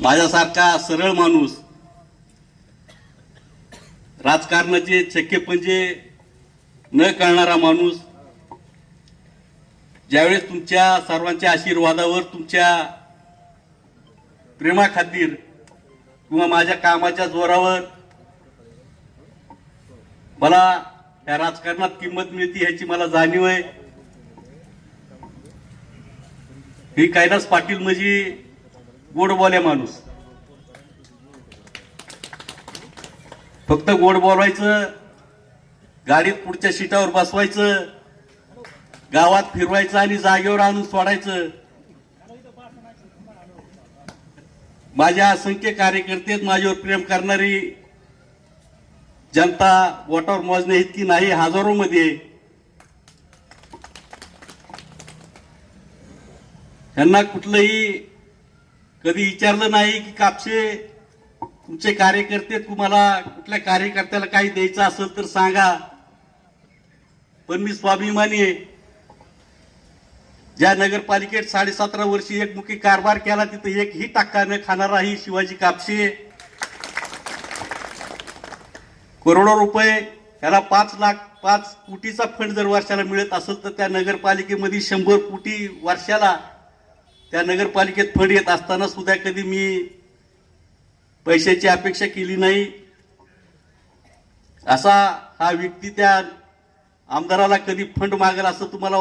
माझ्यासारखा सरळ माणूस, राजकारणाचे चक्केपंजे न कळणारा माणूस ज्यावेळेस तुमच्या सर्वांच्या आशीर्वादावर, तुमच्या प्रेमाखातीर किंवा माझ्या कामाच्या जोरावर मला या राजकारणात किंमत मिळते ह्याची मला जाणीव आहे. ही कैलास पाटील म्हणजे गोड बोल्या माणूस. फक्त गोड बोलवायचं, गाडीत पुढच्या सीटावर बसवायचं, गावात फिरवायचं आणि जागेवर आणून सोडायचं. माझ्या असंख्य कार्यकर्ते, माझ्यावर प्रेम करणारी जनता बोटावर मोजणे इतकी नाही, हजारो मध्ये. त्यांना कुठलंही कधी विचारलं नाही की कापसे तुमचे कार्यकर्ते, तुम्हाला कुठल्या कार्यकर्त्याला काही द्यायचं असेल तर सांगा. पण मी स्वाभिमानी आहे. ज्या नगरपालिकेत 17.5 वर्षी एकमुखी कारभार केला तिथे एकही टक्का न खाणारा ही शिवाजी कापसे. करोडो रुपये, त्याला 5 कोटीचा फंड जर वर्षाला मिळत असेल तर त्या नगरपालिकेमध्ये 100 कोटी वर्षाला त्या नगरपालिकेत फंड येत असताना सुद्धा कधी मी पैशाची अपेक्षा केली नाही. असा हा व्यक्ती त्या आमदाराला कधी फंड मागेल असं तुम्हाला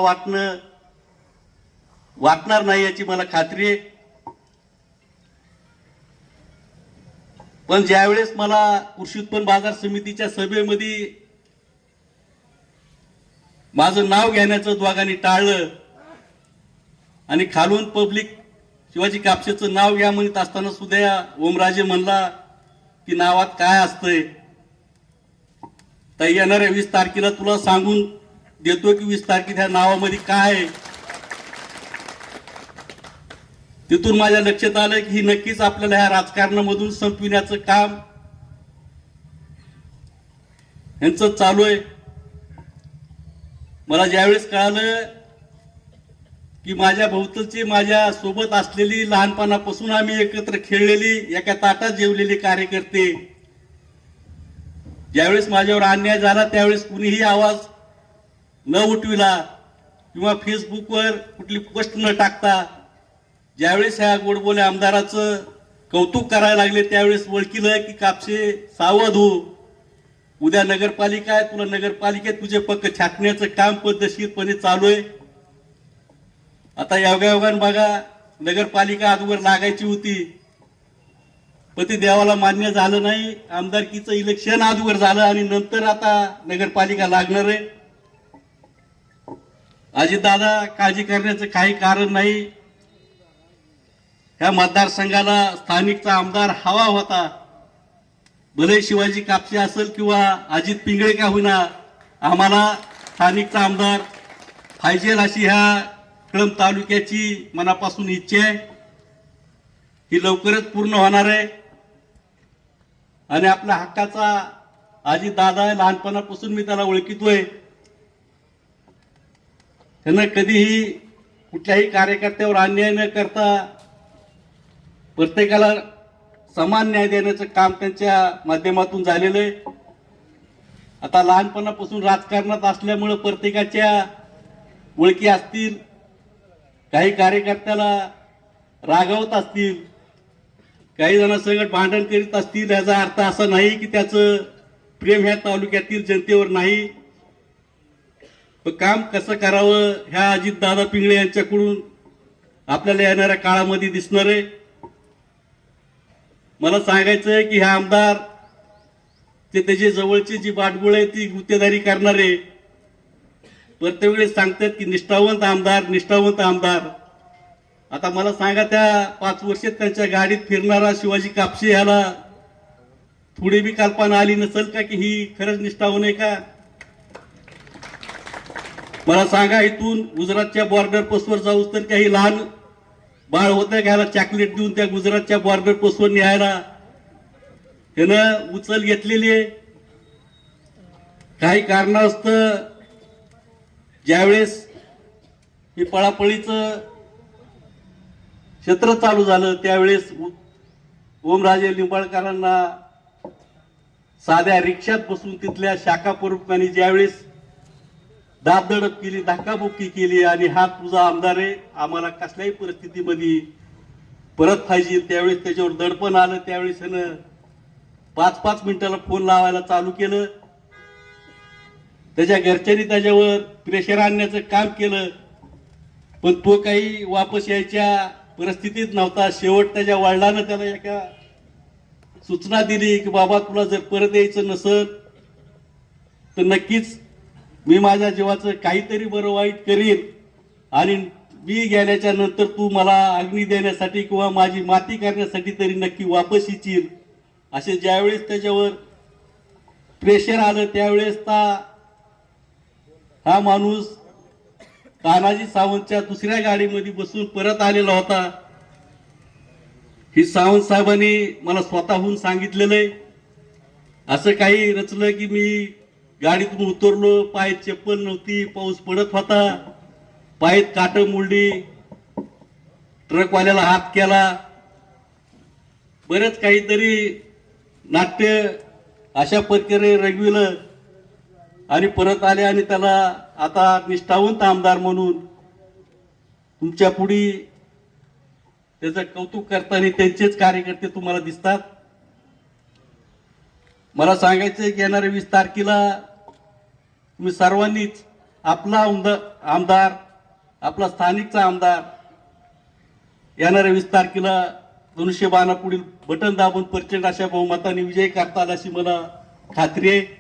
वाटणार नाही याची मला खात्री आहे. पण ज्यावेळेस मला कृषी उत्पन्न बाजार समितीच्या सभेमध्ये माझं नाव घेण्याचं दोघांनी टाळलं आणि खालून पब्लिक शिवाजी कापसेचं नाव घ्या म्हणत असताना सुद्धा ओमराजे म्हणला की नावात काय असतंय. तर येणाऱ्या 20 तारखेला तुला सांगून देतो की 20 तारखेला ह्या नावामध्ये काय आहे. तिथून माझ्या लक्षात आलं की ही नक्कीच आपल्याला ह्या राजकारणामधून संपविण्याचं काम यांचं चालू आहे. मला ज्यावेळेस कळालं की माझ्या भोवतलची, माझ्या सोबत असलेली, लहानपणापासून आम्ही एकत्र खेळलेली, एका ताटात जेवलेले कार्यकर्ते, ज्यावेळेस माझ्यावर अन्याय झाला त्यावेळेस कुणीही आवाज न उठविला किंवा फेसबुकवर कुठली पोस्ट न टाकता ज्यावेळेस ह्या गोडबोले आमदाराचं कौतुक करायला लागले त्यावेळेस ओळखीलं की कापसे सावध हो, उद्या नगरपालिका आहे, तुला नगरपालिकेत तुझे पक्क छाटण्याचं काम पद्धतशीरपणे चालू आहे. आता योगायोगान बघा, नगरपालिका अगोदर लागायची होती पण ते देवाला मान्य झालं नाही. आमदारकीचं इलेक्शन अगोदर झालं आणि नंतर आता नगरपालिका लागणार आहे. अजितदादा, काळजी करण्याचं काही कारण नाही. ह्या मतदारसंघाला स्थानिकचा आमदार हवा होता. भले शिवाजी कापसे असेल किंवा अजित पिंगळे का होईना, आम्हाला स्थानिकचा आमदार पाहिजे अशी ह्या कळंब तालुक्याची मनापासून इच्छा आहे. ही लवकरच पूर्ण होणार आहे. आणि आपल्या हक्काचा अजितदादा आहे, लहानपणापासून मी त्याला ओळखितोय. त्यांना कधीही कुठल्याही कार्यकर्त्यावर अन्याय न करता प्रत्येकाला समान न्याय देण्याचं काम त्यांच्या माध्यमातून झालेलं आहे. आता लहानपणापासून राजकारणात असल्यामुळे प्रत्येकाच्या ओळखी असतील, काही कार्यकर्त्याला रागवत असतील, काही जण सगळं भांडण करीत असतील. याचा अर्थ असा नाही की त्याचं प्रेम ह्या तालुक्यातील जनतेवर नाही. पण काम कसं करावं ह्या अजितदादा पिंगळे यांच्याकडून आपल्याला येणाऱ्या काळामध्ये दिसणार आहे. मला सांगायचं आहे की हा आमदार ते त्याची जवळची जी बाटगुळ आहे ती गुत्तेदारी करणारे प्रत्येक वेळेस सांगतात की निष्ठावंत आमदार, निष्ठावंत आमदार. आता मला सांगा, त्या 5 वर्षात त्यांच्या गाडीत फिरणारा शिवाजी कापसे याला थोडी बी कल्पना आली नसेल का की ही खरंच निष्ठावंत आहे का? मला सांगा, इथून गुजरातच्या बॉर्डर पोस्टवर जाऊस तर काही लहान बाळ होतं घ्यायला चॉकलेट देऊन त्या गुजरातच्या बॉर्डर पोस्टवर न्यायला त्यानं उचल घेतलेली आहे. काही कारणास्तव ज्यावेळेस हे पळापळीचं क्षेत्र चालू झालं त्यावेळेस ओमराजे लिंबाळकरांना साध्या रिक्षात बसून तिथल्या शाखा प्रमुखांनी ज्यावेळेस दाबदडप केली, धक्काबुक्की केली आणि हा तुझा आमदार आहे, आम्हाला कसल्याही परिस्थितीमध्ये परत पाहिजे, त्यावेळेस त्याच्यावर दडपण आलं. त्यावेळेस त्यानं 5-5 मिनिटाला फोन लावायला चालू केलं. त्याच्या घरच्यांनी त्याच्यावर प्रेशर आणण्याचं काम केलं, पण तो काही वापस यायच्या परिस्थितीत नव्हता. शेवट त्याच्या वडिलांना त्याला एका सूचना दिली की बाबा तुला जर परत यायचं नसत तर नक्कीच मी माझ्या जीवाचं काहीतरी बरं वाईट करीन आणि मी गेल्याच्या नंतर तू मला अग्नी देण्यासाठी किंवा माझी माती करण्यासाठी तरी नक्की वापस येशील. असे ज्यावेळेस त्याच्यावर प्रेशर आलं त्यावेळेस हा माणूस तानाजी सावंतच्या दुसऱ्या गाडीमध्ये बसून परत आलेला होता. ही सावंत साहेबांनी मला स्वतःहून सांगितलेलं आहे. असं काही रचलं की मी गाडीतून उतरलो, पायात चप्पल नव्हती, पाऊस पडत होता, पायात काटं मुरली, ट्रकवाल्याला हात केला, बरेच काहीतरी नाट्य अशा प्रकारे रंगविलं आणि परत आले. आणि त्याला आता निष्ठावंत आमदार म्हणून तुमच्या पुढे त्याचं कौतुक करताना त्यांचेच कार्यकर्ते तुम्हाला दिसतात. मला सांगायचं की येणाऱ्या 20 तारखेला तुम्ही सर्वांनीच आपला आमदार, आपला स्थानिकचा आमदार येणाऱ्या 20 तारखेला धनुष्यबाणा पुढील बटन दाबून प्रचंड अशा बहुमताने विजय करताल अशी मला खात्री आहे.